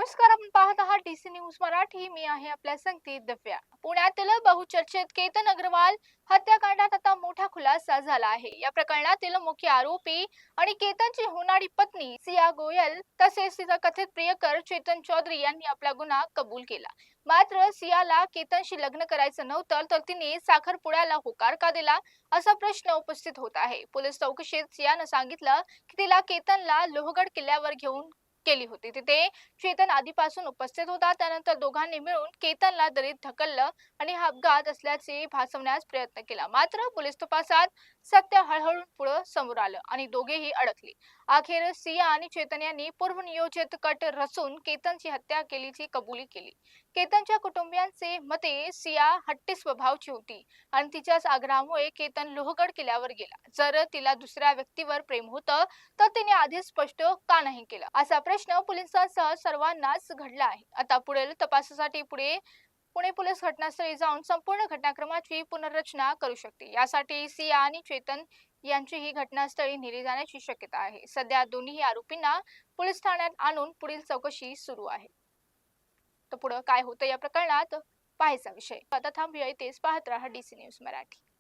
नमस्कार, आपण पाहत आहात डीसी न्यूज मराठी. मी आहे आपल्या संगतीत दिव्या. पुण्यातील बहुचर्चित केतन अग्रवाल हत्याकांडात आता मोठा खुलासा झाला आहे. या प्रकरणातील मुख्य आरोपी आणि केतनची होणारी पत्नी सिया गोयल तसेच तिचा कथित प्रियकर चेतन चौधरी यांनी आपला गुन्हा कबूल केला. मात्र सियाला केतनशी लग्न करायचं नव्हतं, तर तिने साखरपुड्याला होकार का दिला, असा प्रश्न उपस्थित होत आहे. पोलीस चौकशीत सियानं सांगितलं की तिला केतनला लोहगड किल्ल्यावर घेऊन केली होती. तिथे चेतन आधीपासून उपस्थित होता. त्यानंतर दोघांनी मिळून केतनला दरीत ढकललं आणि हा अपघात असल्याचे भासवण्यास प्रयत्न केला. मात्र पोलीस तपासात सत्य हळूहळू पुढे समोर आलं आणि दोघेही अडकले. अखेर सिया आणि चेतन यांनी पूर्वनियोजित कट रचून केतनची हत्या केल्याची कबुली केली. केतनच्या कुटुंबियांचे मते सिया हट्टी स्वभावाची होती आणि तिच्याच आग्रहामुळे केतन लोहगड किल्ल्यावर गेला. जर तिला दुसऱ्या व्यक्तीवर प्रेम होतं तर तिने आधीच स्पष्ट का नाही केलं, असा प्रश्न पोलिसांसह सर्वांनाच घडला आहे. आता पुढील तपासासाठी पुणे पोलीस घटनास्थळी जाऊन संपूर्ण घटनाक्रमाची पुनर्रचना करू शकते. यासाठी सिया आणि चेतन यांची ही घटनास्थळी नेली जाण्याची शक्यता आहे. सध्या दोन्ही आरोपींना पोलीस ठाण्यात आणून पुढील चौकशी सुरू आहे. तर पुढे काय होतं या प्रकरणात पाहायचा विषय. आता थांबूया इथेच. पाहत राहा डीसी न्यूज मराठी.